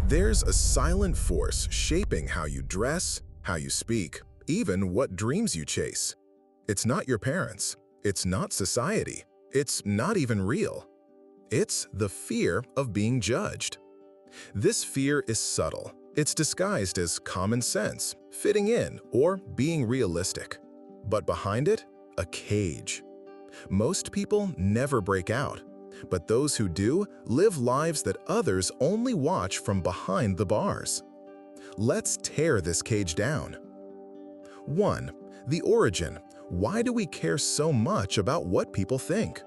There's a silent force shaping how you dress, how you speak, even what dreams you chase. It's not your parents. It's not society. It's not even real. It's the fear of being judged. This fear is subtle. It's disguised as common sense, fitting in, or being realistic. But behind it, a cage. Most people never break out, but those who do live lives that others only watch from behind the bars. Let's tear this cage down. 1. The origin. Why do we care so much about what people think?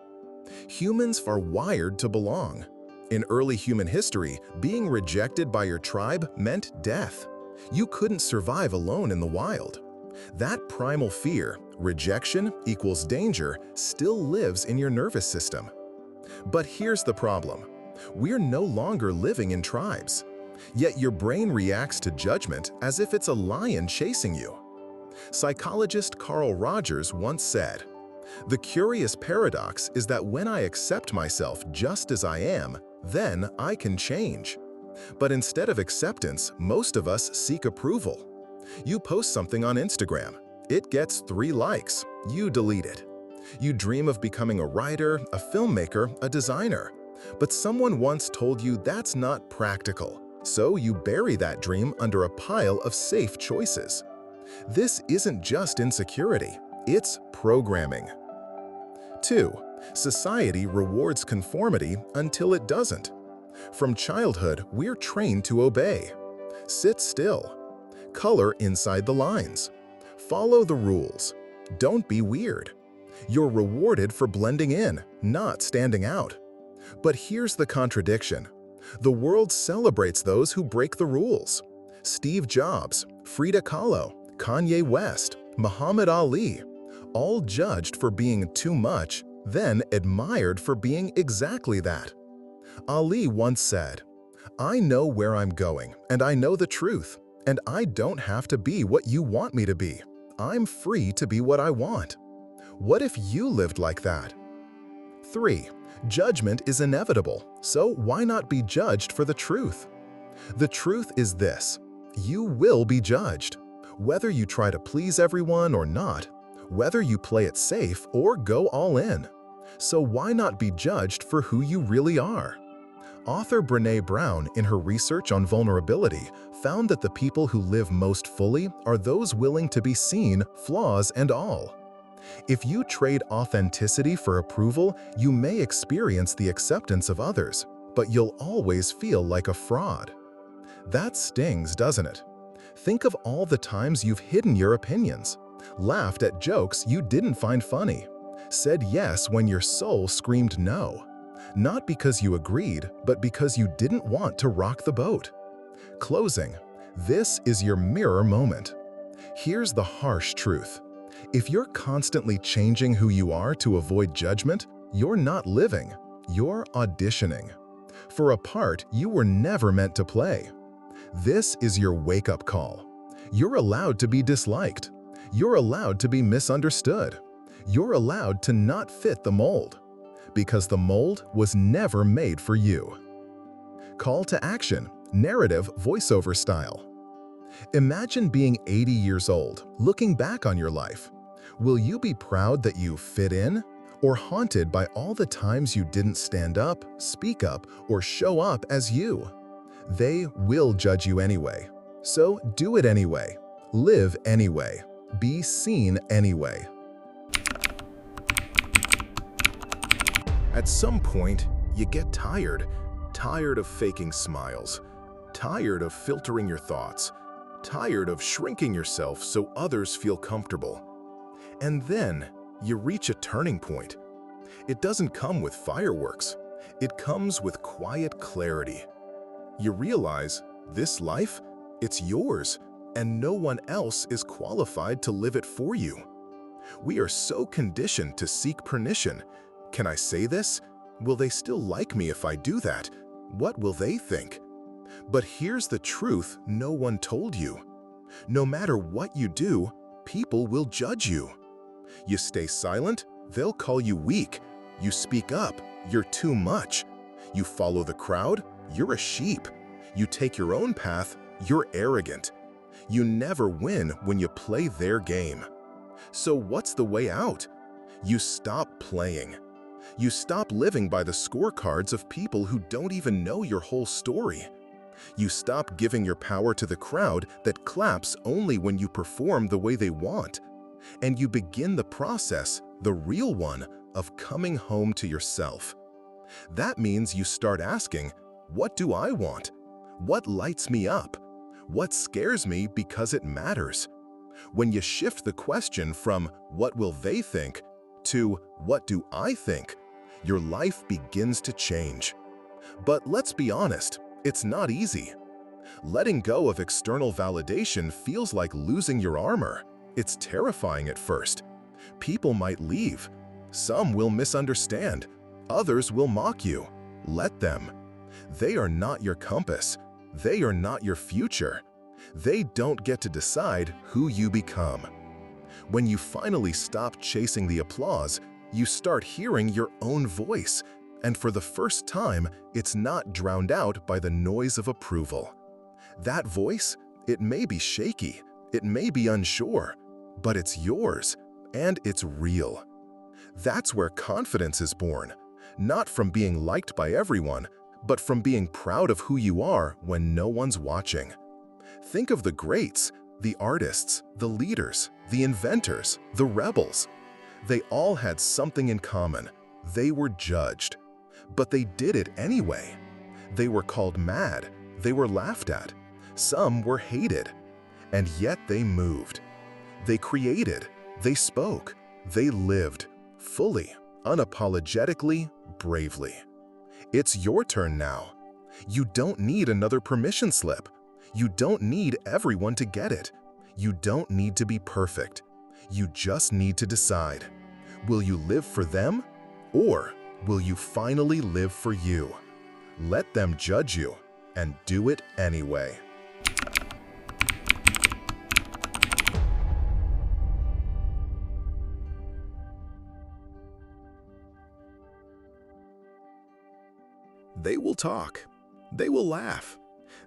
Humans are wired to belong. In early human history, being rejected by your tribe meant death. You couldn't survive alone in the wild. That primal fear, rejection equals danger, still lives in your nervous system. But here's the problem. We're no longer living in tribes. Yet your brain reacts to judgment as if it's a lion chasing you. Psychologist Carl Rogers once said, "The curious paradox is that when I accept myself just as I am, then I can change. But instead of acceptance, most of us seek approval. You post something on Instagram. It gets 3 likes. You delete it. You dream of becoming a writer, a filmmaker, a designer. But someone once told you that's not practical, so you bury that dream under a pile of safe choices. This isn't just insecurity, it's programming. 2. Society rewards conformity until it doesn't. From childhood, we're trained to obey. Sit still. Color inside the lines. Follow the rules. Don't be weird. You're rewarded for blending in, not standing out. But here's the contradiction. The world celebrates those who break the rules. Steve Jobs, Frida Kahlo, Kanye West, Muhammad Ali, all judged for being too much, then admired for being exactly that. Ali once said, "I know where I'm going, and I know the truth, and I don't have to be what you want me to be. I'm free to be what I want." What if you lived like that? 3. Judgment is inevitable, so why not be judged for the truth? The truth is this: you will be judged. Whether you try to please everyone or not, whether you play it safe or go all in. So why not be judged for who you really are? Author Brené Brown, in her research on vulnerability, found that the people who live most fully are those willing to be seen, flaws and all. If you trade authenticity for approval, you may experience the acceptance of others, but you'll always feel like a fraud. That stings, doesn't it? Think of all the times you've hidden your opinions, laughed at jokes you didn't find funny, said yes when your soul screamed no. Not because you agreed, but because you didn't want to rock the boat. Closing. This is your mirror moment. Here's the harsh truth. If you're constantly changing who you are to avoid judgment, you're not living, you're auditioning for a part you were never meant to play. This is your wake-up call. You're allowed to be disliked. You're allowed to be misunderstood. You're allowed to not fit the mold, because the mold was never made for you. Call to action, narrative voiceover style. Imagine being 80 years old, looking back on your life. Will you be proud that you fit in, or haunted by all the times you didn't stand up, speak up, or show up as you? They will judge you anyway. So do it anyway. Live anyway. Be seen anyway. At some point, you get tired of faking smiles, tired of filtering your thoughts, tired of shrinking yourself so others feel comfortable. And then you reach a turning point. It doesn't come with fireworks. It comes with quiet clarity. You realize this life, it's yours, and no one else is qualified to live it for you. We are so conditioned to seek permission. Can I say this? Will they still like me if I do that? What will they think? But here's the truth no one told you. No matter what you do, people will judge you. You stay silent, they'll call you weak. You speak up, you're too much. You follow the crowd, you're a sheep. You take your own path, you're arrogant. You never win when you play their game. So what's the way out? You stop playing. You stop living by the scorecards of people who don't even know your whole story. You stop giving your power to the crowd that claps only when you perform the way they want. And you begin the process, the real one, of coming home to yourself. That means you start asking, what do I want? What lights me up? What scares me because it matters? When you shift the question from what will they think to what do I think, your life begins to change. But let's be honest, it's not easy. Letting go of external validation feels like losing your armor. It's terrifying at first. People might leave. Some will misunderstand. Others will mock you. Let them. They are not your compass. They are not your future. They don't get to decide who you become. When you finally stop chasing the applause, you start hearing your own voice, and for the first time, it's not drowned out by the noise of approval. That voice, it may be shaky, it may be unsure, but it's yours, and it's real. That's where confidence is born, not from being liked by everyone, but from being proud of who you are when no one's watching. Think of the greats, the artists, the leaders, the inventors, the rebels. They all had something in common. They were judged. But they did it anyway. They were called mad. They were laughed at. Some were hated. And yet they moved. They created. They spoke. They lived. Fully, unapologetically, bravely. It's your turn now. You don't need another permission slip. You don't need everyone to get it. You don't need to be perfect. You just need to decide. Will you live for them, or will you finally live for you? Let them judge you, and do it anyway. They will talk. They will laugh.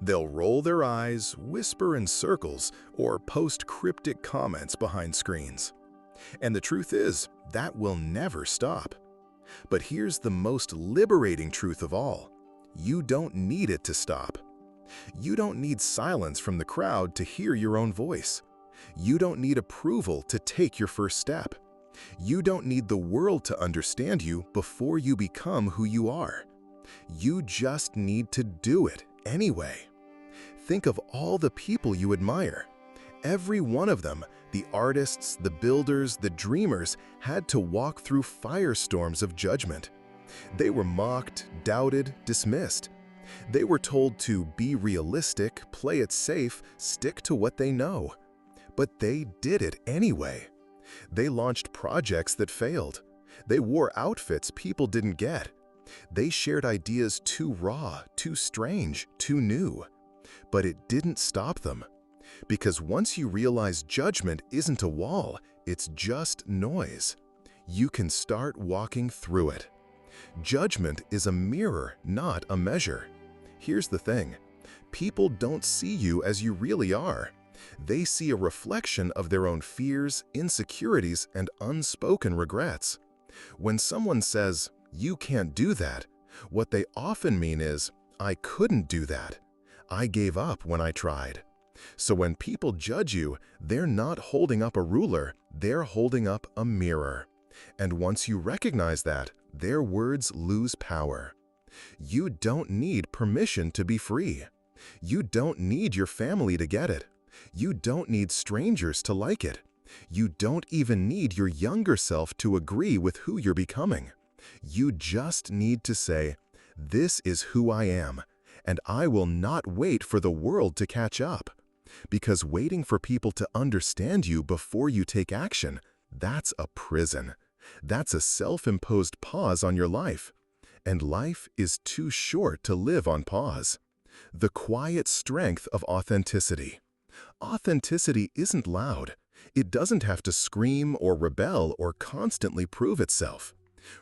They'll roll their eyes, whisper in circles, or post cryptic comments behind screens. And the truth is, that will never stop. But here's the most liberating truth of all. You don't need it to stop. You don't need silence from the crowd to hear your own voice. You don't need approval to take your first step. You don't need the world to understand you before you become who you are. You just need to do it anyway. Think of all the people you admire. Every one of them, the artists, the builders, the dreamers, had to walk through firestorms of judgment. They were mocked, doubted, dismissed. They were told to be realistic, play it safe, stick to what they know. But they did it anyway. They launched projects that failed. They wore outfits people didn't get. They shared ideas too raw, too strange, too new. But it didn't stop them. Because once you realize judgment isn't a wall, it's just noise, you can start walking through it. Judgment is a mirror, not a measure. Here's the thing. People don't see you as you really are. They see a reflection of their own fears, insecurities, and unspoken regrets. When someone says, "You can't do that," what they often mean is, "I couldn't do that. I gave up when I tried." So when people judge you, they're not holding up a ruler, they're holding up a mirror. And once you recognize that, their words lose power. You don't need permission to be free. You don't need your family to get it. You don't need strangers to like it. You don't even need your younger self to agree with who you're becoming. You just need to say, "This is who I am, and I will not wait for the world to catch up." Because waiting for people to understand you before you take action, that's a prison. That's a self-imposed pause on your life. And life is too short to live on pause. The quiet strength of authenticity. Authenticity isn't loud. It doesn't have to scream or rebel or constantly prove itself.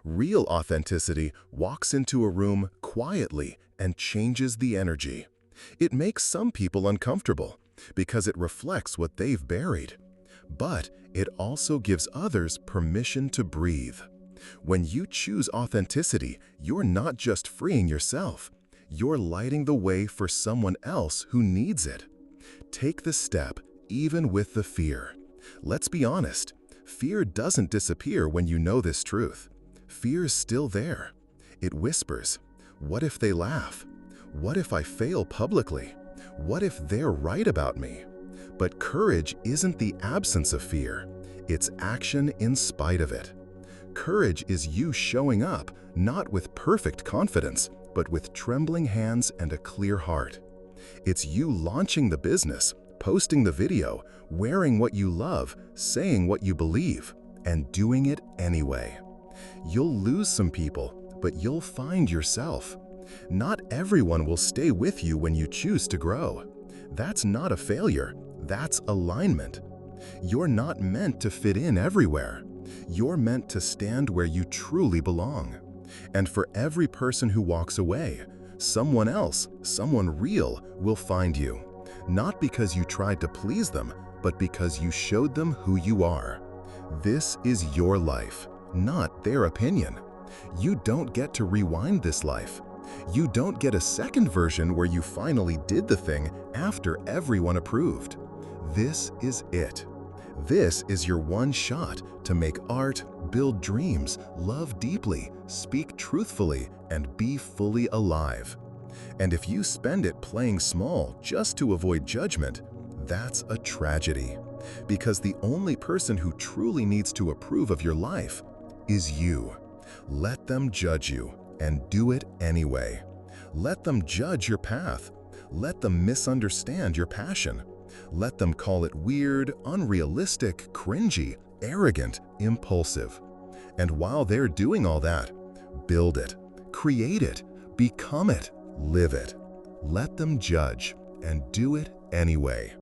Real authenticity walks into a room quietly and changes the energy. It makes some people uncomfortable because it reflects what they've buried. But it also gives others permission to breathe. When you choose authenticity, you're not just freeing yourself, you're lighting the way for someone else who needs it. Take the step, even with the fear. Let's be honest, fear doesn't disappear when you know this truth. Fear's still there. It whispers, what if they laugh? What if I fail publicly? What if they're right about me? But courage isn't the absence of fear, it's action in spite of it. Courage is you showing up, not with perfect confidence, but with trembling hands and a clear heart. It's you launching the business, posting the video, wearing what you love, saying what you believe, and doing it anyway. You'll lose some people, but you'll find yourself. Not everyone will stay with you when you choose to grow. That's not a failure, that's alignment. You're not meant to fit in everywhere. You're meant to stand where you truly belong. And for every person who walks away, someone else, someone real, will find you. Not because you tried to please them, but because you showed them who you are. This is your life, not their opinion. You don't get to rewind this life. You don't get a second version where you finally did the thing after everyone approved. This is it. This is your one shot to make art, build dreams, love deeply, speak truthfully, and be fully alive. And if you spend it playing small just to avoid judgment, that's a tragedy. Because the only person who truly needs to approve of your life is you. Let them judge you, and do it anyway. Let them judge your path. Let them misunderstand your passion. Let them call it weird, unrealistic, cringy, arrogant, impulsive. And while they're doing all that, build it, create it, become it, live it. Let them judge, and do it anyway.